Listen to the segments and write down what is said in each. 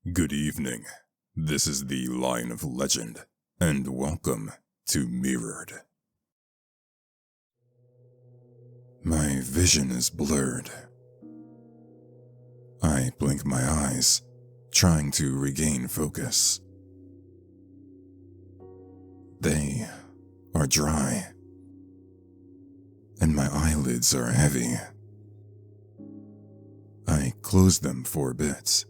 Good evening. This is the Lion of Legend, and welcome to Mirrored. My vision is blurred. I blink my eyes, trying to regain focus. They are dry, and my eyelids are heavy. I close them for a bit.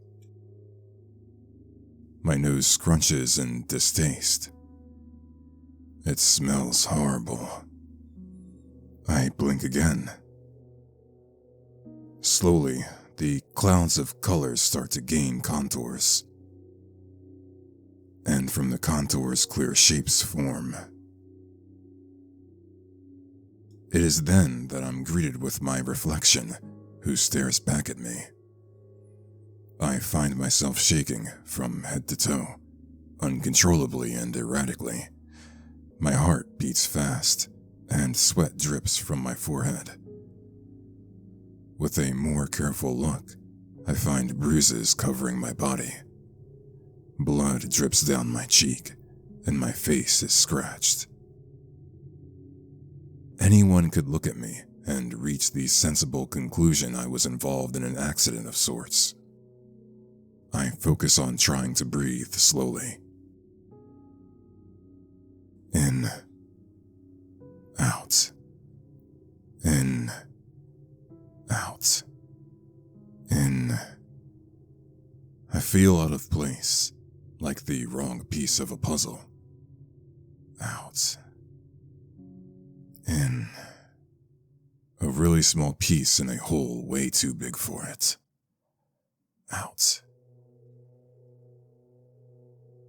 My nose scrunches in distaste. It smells horrible. I blink again. Slowly, the clouds of colors start to gain contours. And from the contours, clear shapes form. It is then that I'm greeted with my reflection, who stares back at me. I find myself shaking from head to toe, uncontrollably and erratically. My heart beats fast, and sweat drips from my forehead. With a more careful look, I find bruises covering my body. Blood drips down my cheek, and my face is scratched. Anyone could look at me and reach the sensible conclusion I was involved in an accident of sorts. I focus on trying to breathe slowly. In, out, in, out, in. I feel out of place, like the wrong piece of a puzzle. Out, in. A really small piece in a hole way too big for it. Out.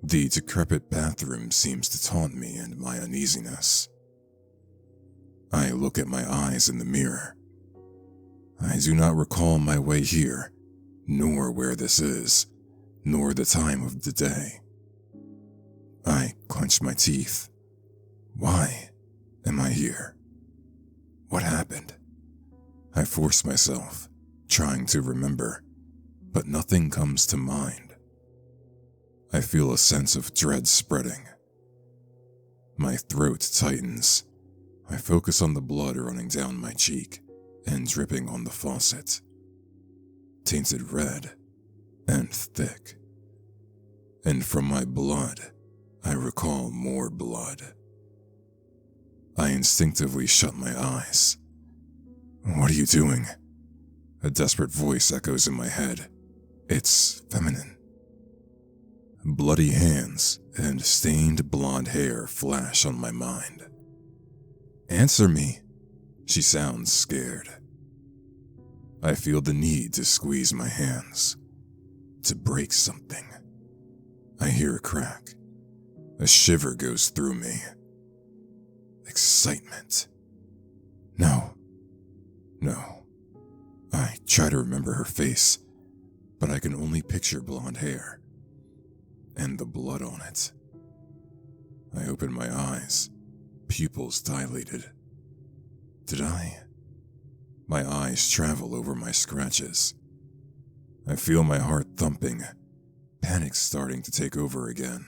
The decrepit bathroom seems to taunt me and my uneasiness. I look at my eyes in the mirror. I do not recall my way here, nor where this is, nor the time of the day. I clench my teeth. Why am I here? What happened? I force myself, trying to remember, but nothing comes to mind. I feel a sense of dread spreading. My throat tightens. I focus on the blood running down my cheek and dripping on the faucet. Tainted red and thick. And from my blood, I recall more blood. I instinctively shut my eyes. What are you doing? A desperate voice echoes in my head. It's feminine. Bloody hands and stained blonde hair flash on my mind. Answer me. She sounds scared. I feel the need to squeeze my hands, to break something. I hear a crack. A shiver goes through me. Excitement. No. I try to remember her face, but I can only picture blonde hair. And the blood on it. I open my eyes, pupils dilated. Did I? My eyes travel over my scratches. I feel my heart thumping, panic starting to take over again.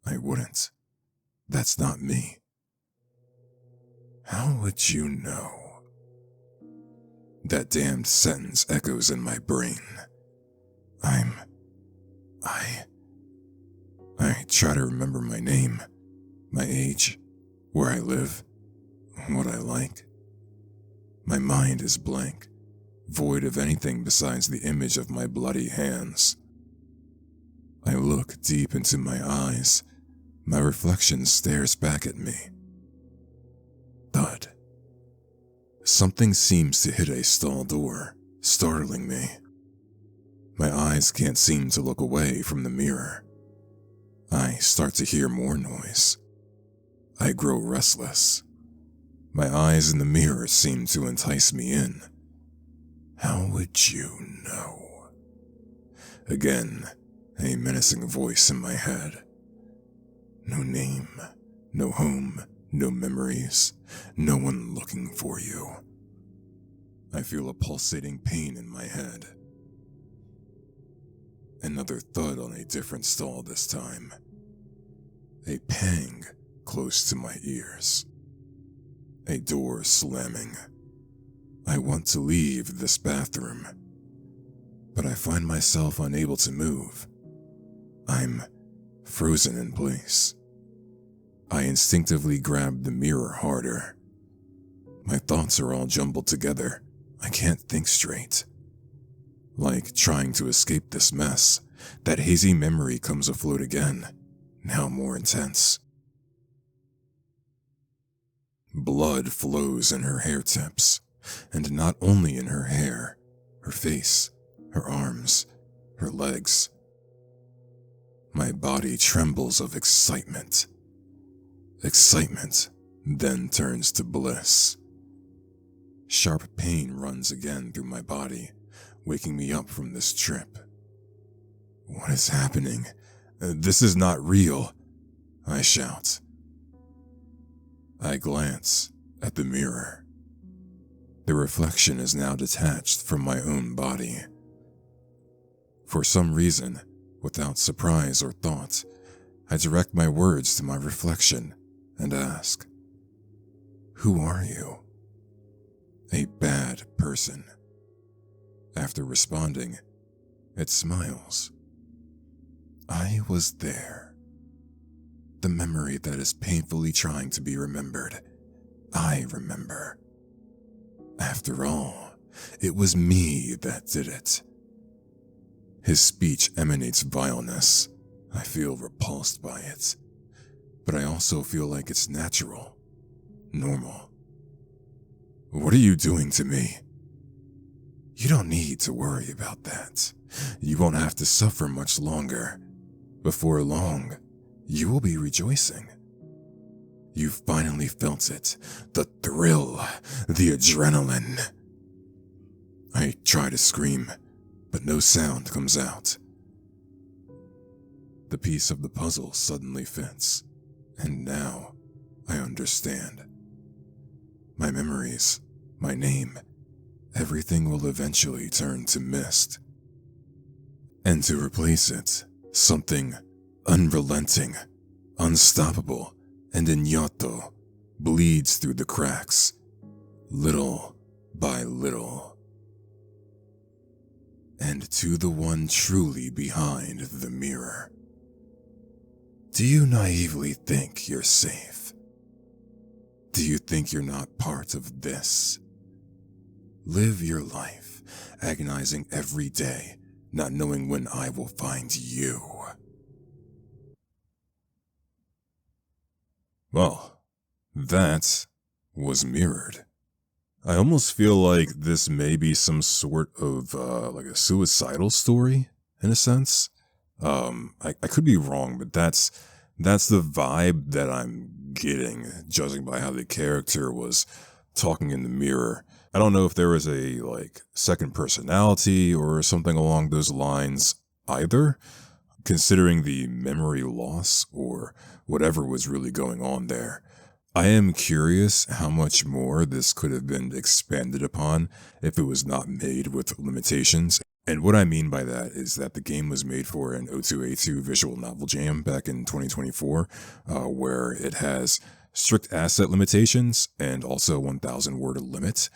I wouldn't. That's not me. How would you know? That damned sentence echoes in my brain. I try to remember my name, my age, where I live, what I like. My mind is blank, void of anything besides the image of my bloody hands. I look deep into my eyes. My reflection stares back at me. Thud. Something seems to hit a stall door, startling me. My eyes can't seem to look away from the mirror. I start to hear more noise. I grow restless. My eyes in the mirror seem to entice me in. How would you know? Again, a menacing voice in my head. No name, no home, no memories, no one looking for you. I feel a pulsating pain in my head. Another thud on a different stall this time. A pang close to my ears. A door slamming. I want to leave this bathroom, but I find myself unable to move. I'm frozen in place. I instinctively grab the mirror harder. My thoughts are all jumbled together. I can't think straight. Like trying to escape this mess, that hazy memory comes afloat again, now more intense. Blood flows in her hair tips, and not only in her hair, her face, her arms, her legs. My body trembles of excitement. Excitement then turns to bliss. Sharp pain runs again through my body, waking me up from this trip. What is happening? This is not real, I shout. I glance at the mirror. The reflection is now detached from my own body. For some reason, without surprise or thought, I direct my words to my reflection and ask, "Who are you?" A bad person. After responding, it smiles. I was there. The memory that is painfully trying to be remembered. I remember. After all, it was me that did it. His speech emanates vileness. I feel repulsed by it. But I also feel like it's natural, normal. What are you doing to me? You don't need to worry about that. You won't have to suffer much longer. Before long, you will be rejoicing. You finally felt it, the thrill, the adrenaline. I try to scream, but no sound comes out. The piece of the puzzle suddenly fits, and now I understand. My memories, my name, everything will eventually turn to mist. And to replace it, something unrelenting, unstoppable, and ignoto bleeds through the cracks, little by little. And to the one truly behind the mirror. Do you naively think you're safe? Do you think you're not part of this? Live your life, agonizing every day, not knowing when I will find you. Well, that was Mirrored. I almost feel like this may be some sort of like a suicidal story, in a sense. I could be wrong, but that's the vibe that I'm getting, judging by how the character was talking in the mirror. I don't know if there was a second personality or something along those lines either, considering the memory loss or whatever was really going on there. I am curious how much more this could have been expanded upon if it was not made with limitations. And what I mean by that is that the game was made for an O2A2 visual novel jam back in 2024, where it has strict asset limitations and also 1,000 word limit.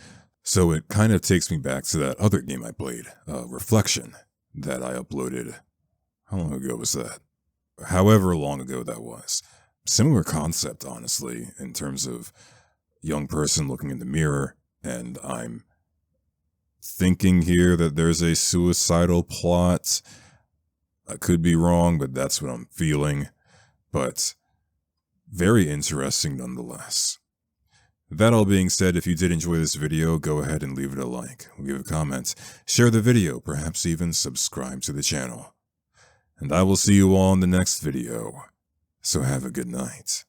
So it kind of takes me back to that other game I played, Reflection, that I uploaded. How long ago was that? However long ago that was. Similar concept, honestly, in terms of young person looking in the mirror, and I'm thinking here that there's a suicidal plot. I could be wrong, but that's what I'm feeling. But very interesting nonetheless. That all being said, if you did enjoy this video, go ahead and leave it a like, leave a comment, share the video, perhaps even subscribe to the channel. And I will see you all in the next video. So have a good night.